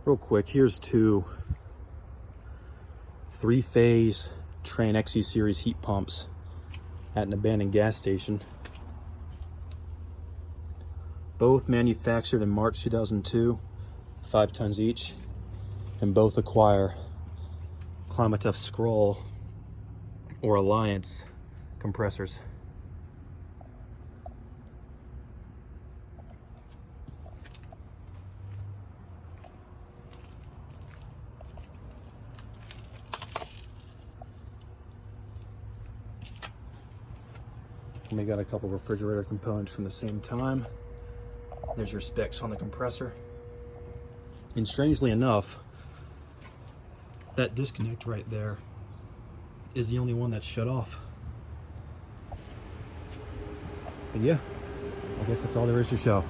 Real quick, here's two 3-phase Trane XE series heat pumps at an abandoned gas station. Both manufactured in March 2002, 5 tons each, and both acquire Climate Scroll or Alliance compressors. And we got a couple refrigerator components from the same time. There's your specs on the compressor. And strangely enough, that disconnect right there is the only one that's shut off. But yeah, I guess that's all there is to show.